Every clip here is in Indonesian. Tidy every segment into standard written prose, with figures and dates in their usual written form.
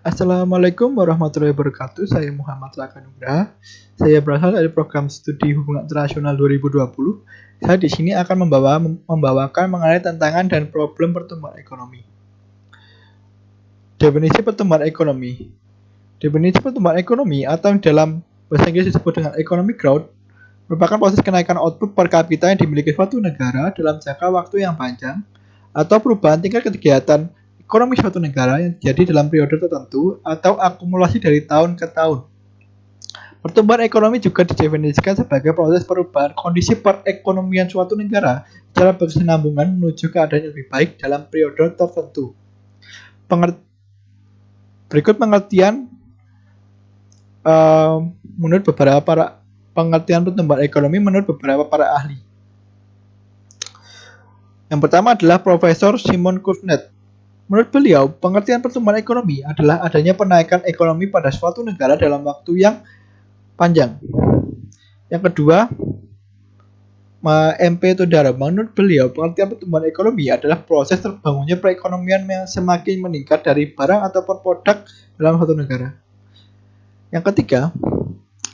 Assalamualaikum warahmatullahi wabarakatuh. Saya Muhammad Laka Nugraha. Saya berasal dari program studi Hubungan Internasional 2020. Saya di sini akan membawakan mengenai tantangan dan problem pertumbuhan ekonomi. Definisi pertumbuhan ekonomi. Definisi pertumbuhan ekonomi atau dalam bahasa Inggris disebut dengan economic growth merupakan proses kenaikan output per kapita yang dimiliki suatu negara dalam jangka waktu yang panjang atau perubahan tingkat kegiatan ekonomi suatu negara yang terjadi dalam periode tertentu atau akumulasi dari tahun ke tahun. Pertumbuhan ekonomi juga didefinisikan sebagai proses perubahan kondisi perekonomian suatu negara secara berkesinambungan menuju keadaan yang lebih baik dalam periode tertentu. Berikut pengertian menurut beberapa pengertian pertumbuhan ekonomi menurut beberapa para ahli. Yang pertama adalah Profesor Simon Kuznets. Menurut beliau, pengertian pertumbuhan ekonomi adalah adanya penaikan ekonomi pada suatu negara dalam waktu yang panjang. Yang kedua, MP Todara. Menurut beliau, pengertian pertumbuhan ekonomi adalah proses terbangunnya perekonomian yang semakin meningkat dari barang ataupun produk dalam suatu negara. Yang ketiga,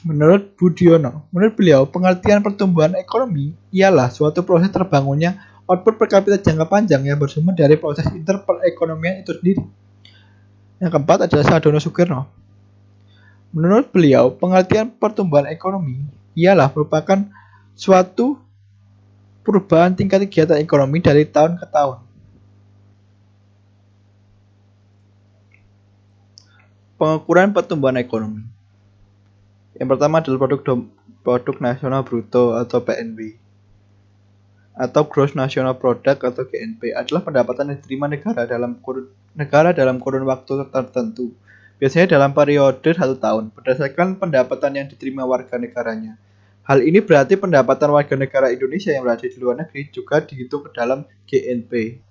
menurut Budiono, menurut beliau, pengertian pertumbuhan ekonomi ialah suatu proses terbangunnya output per kapita jangka panjang yang bersumber dari proses interperekonomian itu sendiri. Yang keempat adalah Sadono Sugierno. Menurut beliau, pengertian pertumbuhan ekonomi ialah merupakan suatu perubahan tingkat kegiatan ekonomi dari tahun ke tahun. Pengukuran pertumbuhan ekonomi. Yang pertama adalah produk nasional bruto atau PNB. Atau Gross National Product atau GNP adalah pendapatan yang diterima negara dalam kurun waktu tertentu, biasanya dalam periode 1 tahun, berdasarkan pendapatan yang diterima warga negaranya. Hal ini berarti pendapatan warga negara Indonesia yang berada di luar negeri juga dihitung ke dalam GNP.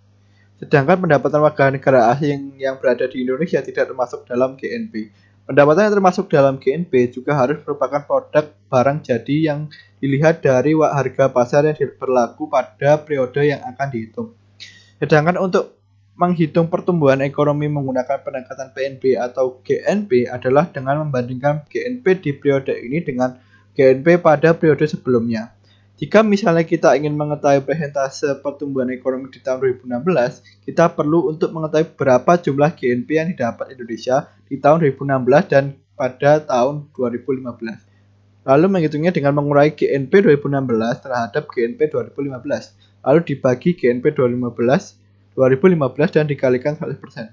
Sedangkan pendapatan warga negara asing yang berada di Indonesia tidak termasuk dalam GNP. Pendapatan yang termasuk dalam GNP juga harus merupakan produk barang jadi yang dilihat dari harga pasar yang berlaku pada periode yang akan dihitung. Sedangkan untuk menghitung pertumbuhan ekonomi menggunakan pendekatan PNB atau GNP adalah dengan membandingkan GNP di periode ini dengan GNP pada periode sebelumnya. Jika misalnya kita ingin mengetahui persentase pertumbuhan ekonomi di tahun 2016, kita perlu untuk mengetahui berapa jumlah GNP yang didapat Indonesia di tahun 2016 dan pada tahun 2015. Lalu menghitungnya dengan mengurangi GNP 2016 terhadap GNP 2015. Lalu dibagi GNP 2015 dan dikalikan 100%.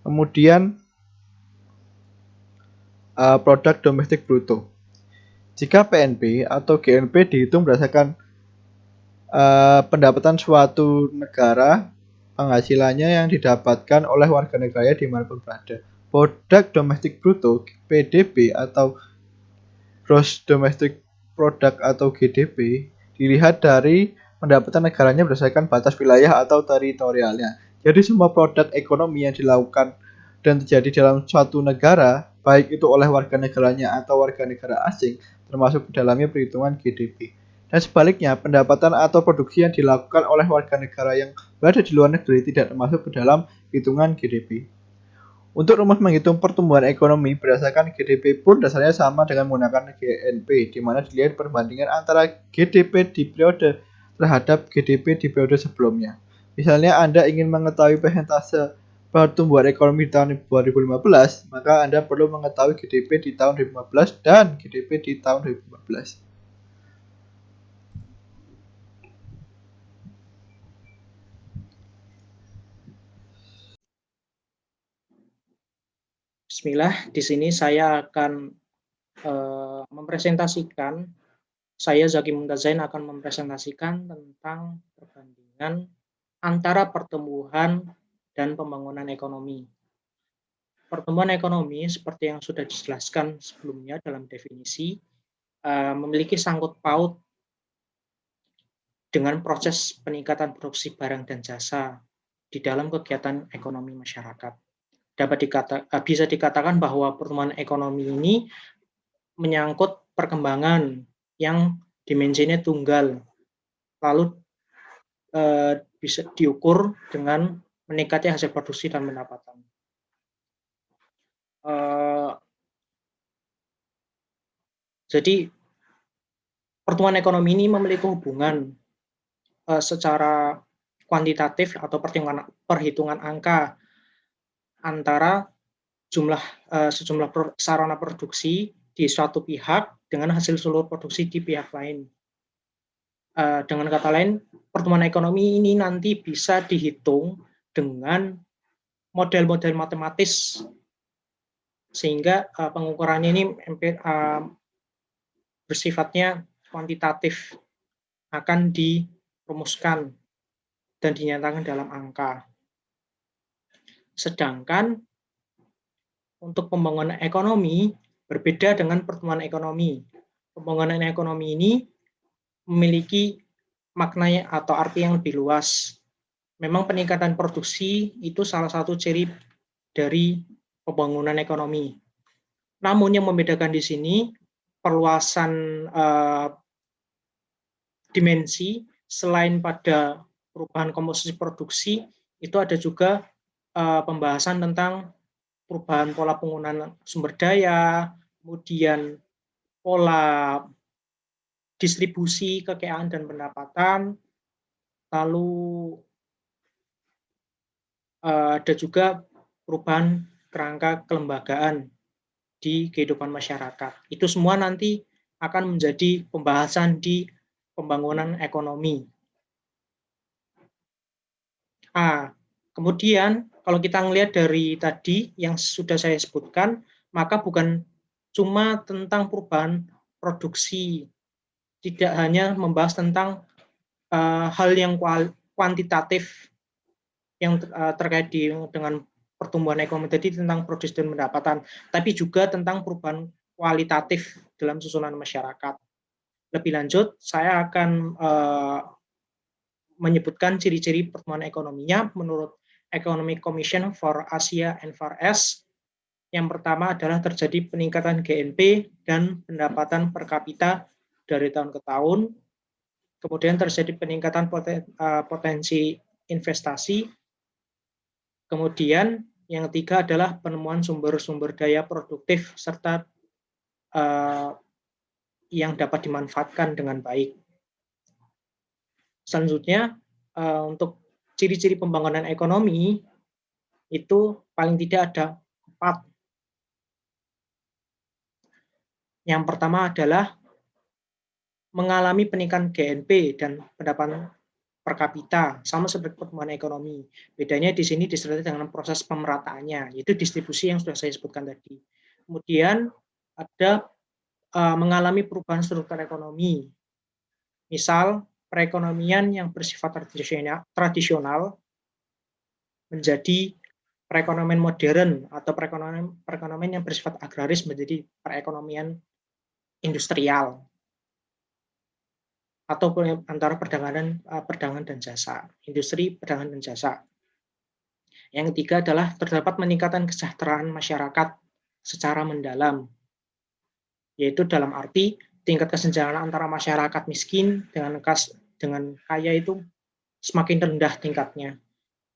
Kemudian produk domestik bruto. Jika PNB atau GNP dihitung berdasarkan pendapatan suatu negara, penghasilannya yang didapatkan oleh warga negaranya dimanapun berada. Produk domestik bruto (PDB) atau Gross Domestic Product atau GDP dilihat dari pendapatan negaranya berdasarkan batas wilayah atau teritorialnya. Jadi semua produk ekonomi yang dilakukan dan terjadi dalam suatu negara, baik itu oleh warga negaranya atau warga negara asing, termasuk di dalamnya perhitungan GDP. Dan sebaliknya, pendapatan atau produksi yang dilakukan oleh warga negara yang berada di luar negeri tidak termasuk ke dalam hitungan GDP. Untuk rumus menghitung pertumbuhan ekonomi berdasarkan GDP pun dasarnya sama dengan menggunakan GNP, di mana dilihat perbandingan antara GDP di periode terhadap GDP di periode sebelumnya. Misalnya Anda ingin mengetahui persentase pertumbuhan ekonomi di tahun 2015, maka Anda perlu mengetahui GDP di tahun 2015 dan GDP di tahun 2014. Bismillah, di sini saya akan mempresentasikan, saya Zaki Muntazain akan mempresentasikan tentang perbandingan antara pertumbuhan dan pembangunan ekonomi. Pertumbuhan ekonomi seperti yang sudah dijelaskan sebelumnya dalam definisi memiliki sangkut paut dengan proses peningkatan produksi barang dan jasa di dalam kegiatan ekonomi masyarakat. Bisa dikatakan bahwa pertumbuhan ekonomi ini menyangkut perkembangan yang dimensinya tunggal, lalu bisa diukur dengan meningkatnya hasil produksi dan pendapatan. Eh, jadi pertumbuhan ekonomi ini memiliki hubungan secara kuantitatif atau perhitungan angka antara sejumlah sarana produksi di suatu pihak dengan hasil seluruh produksi di pihak lain. Dengan kata lain, pertumbuhan ekonomi ini nanti bisa dihitung dengan model-model matematis, sehingga pengukurannya ini bersifatnya kuantitatif, akan dirumuskan dan dinyatakan dalam angka. Sedangkan untuk pembangunan ekonomi berbeda dengan pertumbuhan ekonomi. Pembangunan ekonomi ini memiliki makna atau arti yang lebih luas. Memang peningkatan produksi itu salah satu ciri dari pembangunan ekonomi. Namun yang membedakan di sini perluasan dimensi, selain pada perubahan komposisi produksi, itu ada juga pembahasan tentang perubahan pola penggunaan sumber daya, kemudian pola distribusi kekayaan dan pendapatan, lalu ada juga perubahan kerangka kelembagaan di kehidupan masyarakat. Itu semua nanti akan menjadi pembahasan di pembangunan ekonomi. Kemudian kalau kita melihat dari tadi yang sudah saya sebutkan, maka bukan cuma tentang perubahan produksi, tidak hanya membahas tentang hal yang kuantitatif yang terkait dengan pertumbuhan ekonomi tadi tentang produksi dan pendapatan, tapi juga tentang perubahan kualitatif dalam susunan masyarakat. Lebih lanjut, saya akan menyebutkan ciri-ciri pertumbuhan ekonominya menurut Economic Commission for Asia and Far East. Yang pertama adalah terjadi peningkatan GNP dan pendapatan per kapita dari tahun ke tahun. Kemudian terjadi peningkatan potensi investasi. Kemudian yang ketiga adalah penemuan sumber-sumber daya produktif serta yang dapat dimanfaatkan dengan baik. Selanjutnya, untuk ciri-ciri pembangunan ekonomi itu paling tidak ada 4. Yang pertama adalah mengalami peningkatan GNP dan pendapatan per kapita, sama seperti pertumbuhan ekonomi. Bedanya di sini disertai dengan proses pemerataannya, yaitu distribusi yang sudah saya sebutkan tadi. Kemudian ada mengalami perubahan struktur ekonomi. Misal, perekonomian yang bersifat tradisional menjadi perekonomian modern atau perekonomian yang bersifat agraris menjadi perekonomian industrial atau antara perdagangan dan jasa, industri, perdagangan dan jasa. Yang ketiga adalah terdapat peningkatan kesejahteraan masyarakat secara mendalam, yaitu dalam arti tingkat kesejahteraan antara masyarakat miskin dengan kaya itu semakin rendah tingkatnya.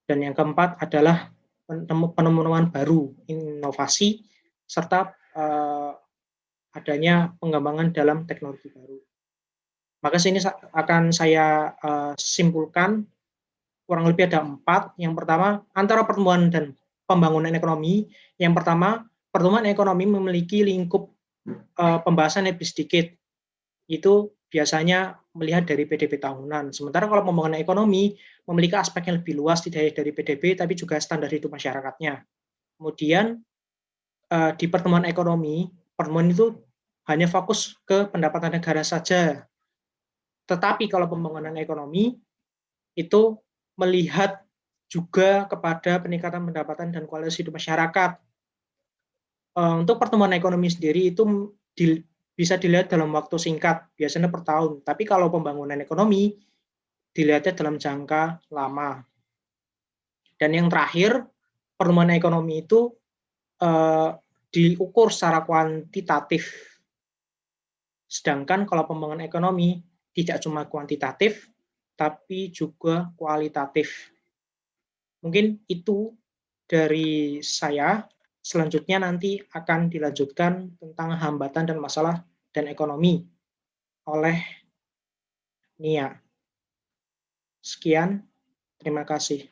Dan yang keempat adalah penemuan baru, inovasi, serta adanya pengembangan dalam teknologi baru. Maka sini akan saya simpulkan kurang lebih ada 4. Yang pertama, antara pertumbuhan dan pembangunan ekonomi. Yang pertama, pertumbuhan ekonomi memiliki lingkup pembahasan lebih sedikit. Itu biasanya melihat dari PDB tahunan. Sementara kalau pembangunan ekonomi memiliki aspek yang lebih luas tidak dari PDB, tapi juga standar hidup masyarakatnya. Kemudian di pertumbuhan ekonomi, pertumbuhan itu hanya fokus ke pendapatan negara saja. Tetapi kalau pembangunan ekonomi itu melihat juga kepada peningkatan pendapatan dan kualitas hidup masyarakat. Untuk pertumbuhan ekonomi sendiri itu bisa dilihat dalam waktu singkat, biasanya per tahun. Tapi kalau pembangunan ekonomi dilihatnya dalam jangka lama. Dan yang terakhir, pertumbuhan ekonomi itu diukur secara kuantitatif. Sedangkan kalau pembangunan ekonomi tidak cuma kuantitatif, tapi juga kualitatif. Mungkin itu dari saya. Selanjutnya nanti akan dilanjutkan tentang hambatan dan masalah dan ekonomi oleh Nia. Sekian, terima kasih.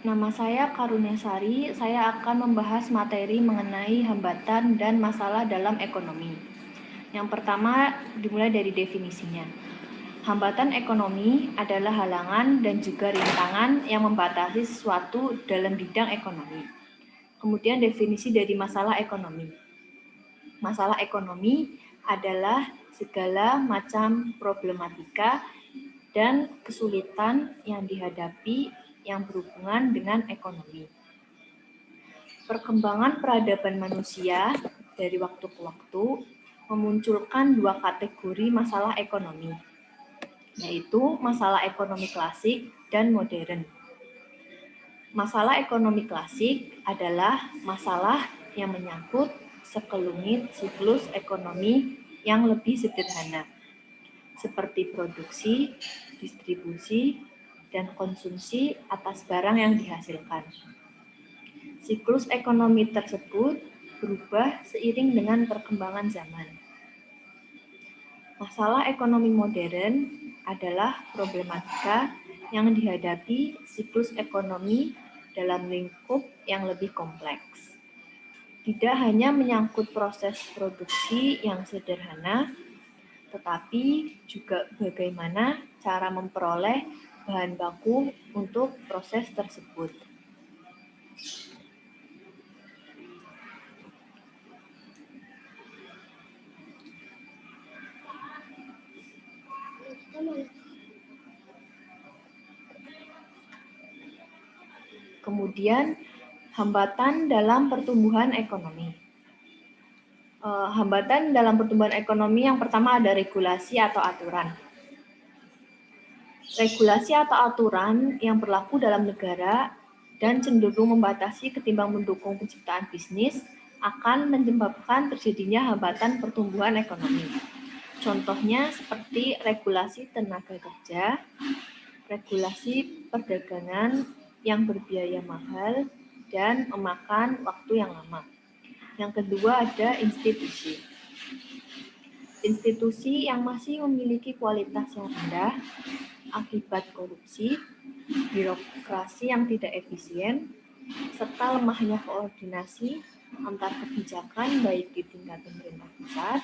Nama saya Karunyasari, saya akan membahas materi mengenai hambatan dan masalah dalam ekonomi. Yang pertama dimulai dari definisinya. Hambatan ekonomi adalah halangan dan juga rintangan yang membatasi sesuatu dalam bidang ekonomi. Kemudian definisi dari masalah ekonomi. Masalah ekonomi adalah segala macam problematika dan kesulitan yang dihadapi yang berhubungan dengan ekonomi. Perkembangan peradaban manusia dari waktu ke waktu memunculkan dua kategori masalah ekonomi, yaitu masalah ekonomi klasik dan modern. Masalah ekonomi klasik adalah masalah yang menyangkut sekelumit siklus ekonomi yang lebih sederhana, seperti produksi, distribusi, dan konsumsi atas barang yang dihasilkan. Siklus ekonomi tersebut berubah seiring dengan perkembangan zaman. Masalah ekonomi modern adalah problematika yang dihadapi siklus ekonomi dalam lingkup yang lebih kompleks. Tidak hanya menyangkut proses produksi yang sederhana, tetapi juga bagaimana cara memperoleh bahan baku untuk proses tersebut. Kemudian, hambatan dalam pertumbuhan ekonomi. Hambatan dalam pertumbuhan ekonomi yang pertama ada regulasi atau aturan. Regulasi atau aturan yang berlaku dalam negara dan cenderung membatasi ketimbang mendukung penciptaan bisnis akan menyebabkan terjadinya hambatan pertumbuhan ekonomi. Contohnya seperti regulasi tenaga kerja, regulasi perdagangan yang berbiaya mahal dan memakan waktu yang lama. Yang kedua ada institusi. Institusi yang masih memiliki kualitas yang rendah akibat korupsi, birokrasi yang tidak efisien, serta lemahnya koordinasi antar kebijakan baik di tingkat pemerintah pusat,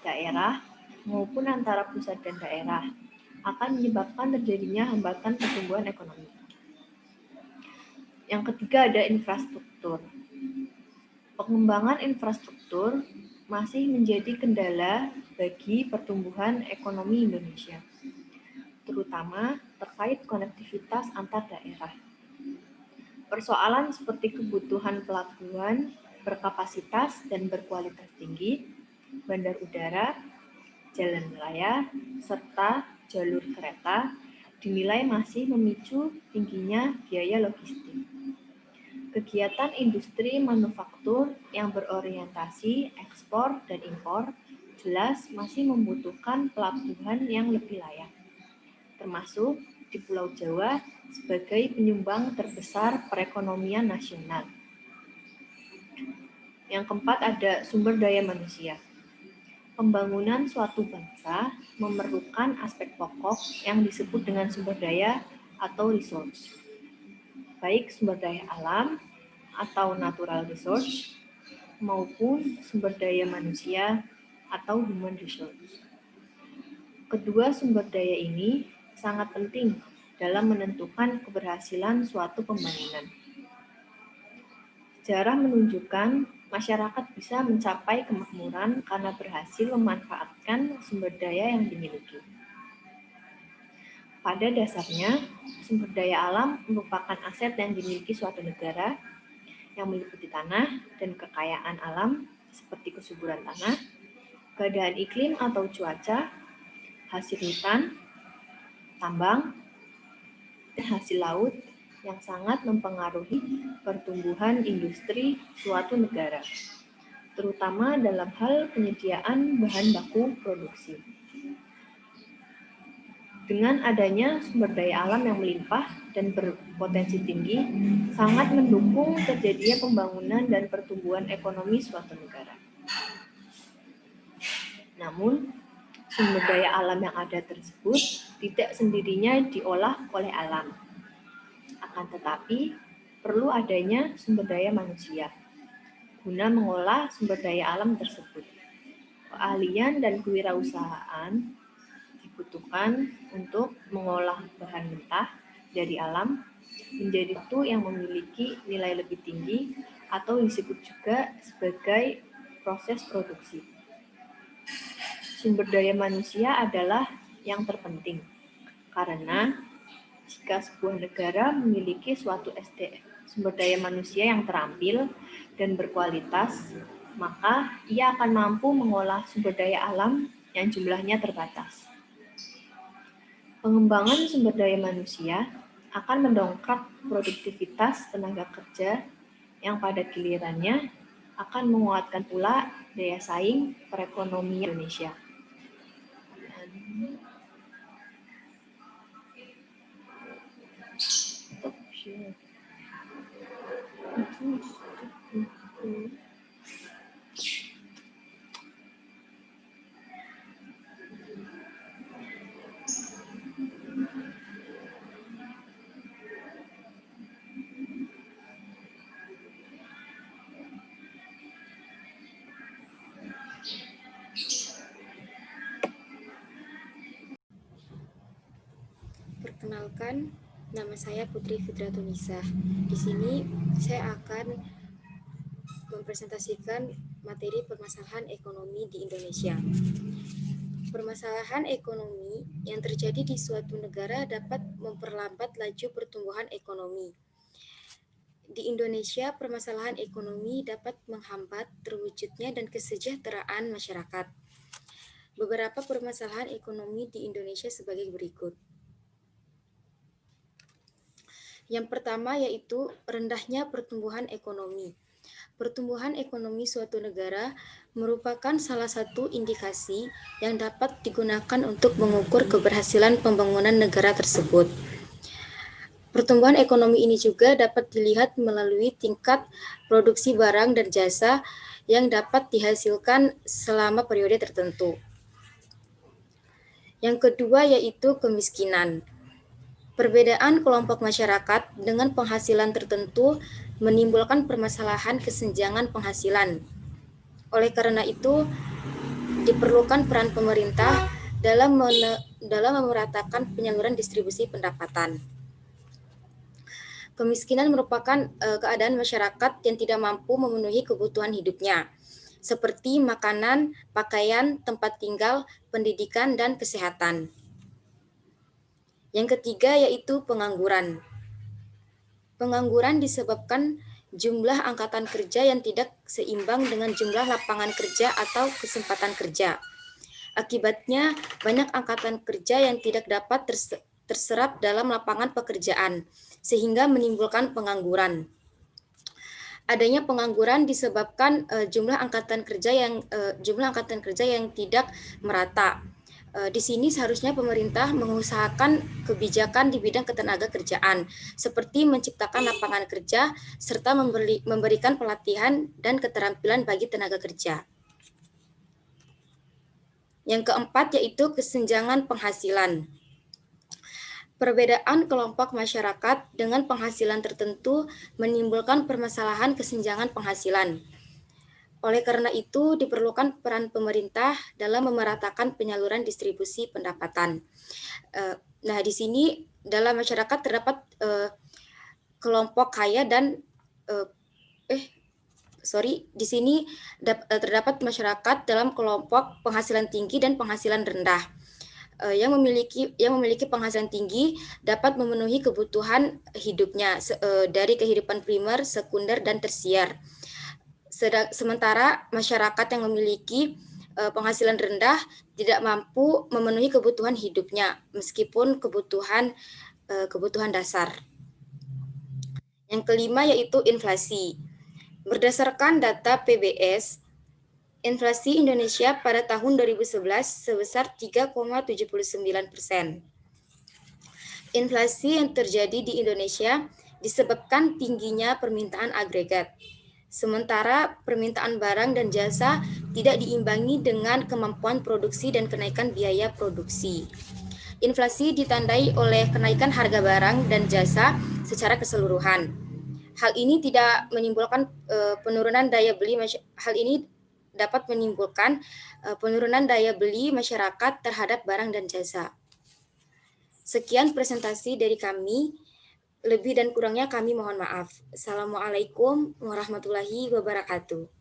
daerah, maupun antara pusat dan daerah akan menyebabkan terjadinya hambatan pertumbuhan ekonomi. Yang ketiga ada infrastruktur. Pengembangan infrastruktur masih menjadi kendala bagi pertumbuhan ekonomi Indonesia, terutama terkait konektivitas antar daerah. Persoalan seperti kebutuhan pelabuhan berkapasitas dan berkualitas tinggi, bandar udara, jalan raya, serta jalur kereta dinilai masih memicu tingginya biaya logistik. Kegiatan industri manufaktur yang berorientasi ekspor dan impor jelas masih membutuhkan pelabuhan yang lebih layak, termasuk di Pulau Jawa sebagai penyumbang terbesar perekonomian nasional. Yang keempat ada sumber daya manusia. Pembangunan suatu bangsa memerlukan aspek pokok yang disebut dengan sumber daya atau resource, baik sumber daya alam atau natural resource maupun sumber daya manusia atau human resource. Kedua sumber daya ini sangat penting dalam menentukan keberhasilan suatu pembangunan. Sejarah menunjukkan masyarakat bisa mencapai kemakmuran karena berhasil memanfaatkan sumber daya yang dimiliki. Pada dasarnya, sumber daya alam merupakan aset yang dimiliki suatu negara yang meliputi tanah dan kekayaan alam seperti kesuburan tanah, keadaan iklim atau cuaca, hasil hutan, tambang, dan hasil laut yang sangat mempengaruhi pertumbuhan industri suatu negara, terutama dalam hal penyediaan bahan baku produksi. Dengan adanya sumber daya alam yang melimpah dan berpotensi tinggi, sangat mendukung terjadinya pembangunan dan pertumbuhan ekonomi suatu negara. Namun, sumber daya alam yang ada tersebut tidak sendirinya diolah oleh alam. Akan tetapi, perlu adanya sumber daya manusia guna mengolah sumber daya alam tersebut. Keahlian dan kewirausahaan dibutuhkan untuk mengolah bahan mentah dari alam menjadi sesuatu yang memiliki nilai lebih tinggi atau disebut juga sebagai proses produksi. Sumber daya manusia adalah yang terpenting karena jika sebuah negara memiliki suatu SDM, sumber daya manusia yang terampil dan berkualitas, maka ia akan mampu mengolah sumber daya alam yang jumlahnya terbatas. Pengembangan sumber daya manusia akan mendongkrak produktivitas tenaga kerja yang pada gilirannya akan menguatkan pula daya saing perekonomian Indonesia. Perkenalkan, nama saya Putri Fitratunisa. Di sini saya akan mempresentasikan materi permasalahan ekonomi di Indonesia. Permasalahan ekonomi yang terjadi di suatu negara dapat memperlambat laju pertumbuhan ekonomi. Di Indonesia, permasalahan ekonomi dapat menghambat terwujudnya dan kesejahteraan masyarakat. Beberapa permasalahan ekonomi di Indonesia sebagai berikut. Yang pertama yaitu rendahnya pertumbuhan ekonomi. Pertumbuhan ekonomi suatu negara merupakan salah satu indikasi yang dapat digunakan untuk mengukur keberhasilan pembangunan negara tersebut. Pertumbuhan ekonomi ini juga dapat dilihat melalui tingkat produksi barang dan jasa yang dapat dihasilkan selama periode tertentu. Yang kedua yaitu kemiskinan. Perbedaan kelompok masyarakat dengan penghasilan tertentu menimbulkan permasalahan kesenjangan penghasilan. Oleh karena itu, diperlukan peran pemerintah dalam memeratakan penyaluran distribusi pendapatan. Kemiskinan merupakan keadaan masyarakat yang tidak mampu memenuhi kebutuhan hidupnya, seperti makanan, pakaian, tempat tinggal, pendidikan, dan kesehatan. Yang ketiga yaitu pengangguran. Pengangguran disebabkan jumlah angkatan kerja yang tidak seimbang dengan jumlah lapangan kerja atau kesempatan kerja. Akibatnya, banyak angkatan kerja yang tidak dapat terserap dalam lapangan pekerjaan, sehingga menimbulkan pengangguran. Adanya pengangguran disebabkan jumlah angkatan kerja yang tidak merata. Di sini seharusnya pemerintah mengusahakan kebijakan di bidang ketenaga kerjaan, seperti menciptakan lapangan kerja serta memberikan pelatihan dan keterampilan bagi tenaga kerja. Yang keempat yaitu kesenjangan penghasilan. Perbedaan kelompok masyarakat dengan penghasilan tertentu menimbulkan permasalahan kesenjangan penghasilan. Oleh karena itu, diperlukan peran pemerintah dalam memeratakan penyaluran distribusi pendapatan. Nah, di sini dalam masyarakat terdapat kelompok kaya dan di sini terdapat masyarakat dalam kelompok penghasilan tinggi dan penghasilan rendah. Yang memiliki penghasilan tinggi dapat memenuhi kebutuhan hidupnya dari kehidupan primer, sekunder, dan tersier. Sementara masyarakat yang memiliki penghasilan rendah tidak mampu memenuhi kebutuhan hidupnya meskipun kebutuhan dasar. Yang kelima yaitu inflasi. Berdasarkan data PBS, inflasi Indonesia pada tahun 2011 sebesar 3,79%. Inflasi yang terjadi di Indonesia disebabkan tingginya permintaan agregat, sementara permintaan barang dan jasa tidak diimbangi dengan kemampuan produksi dan kenaikan biaya produksi. Inflasi ditandai oleh kenaikan harga barang dan jasa secara keseluruhan. Hal ini tidak menimbulkan penurunan daya beli. Hal ini dapat menimbulkan penurunan daya beli masyarakat terhadap barang dan jasa. Sekian presentasi dari kami. Lebih dan kurangnya kami mohon maaf. Assalamualaikum warahmatullahi wabarakatuh.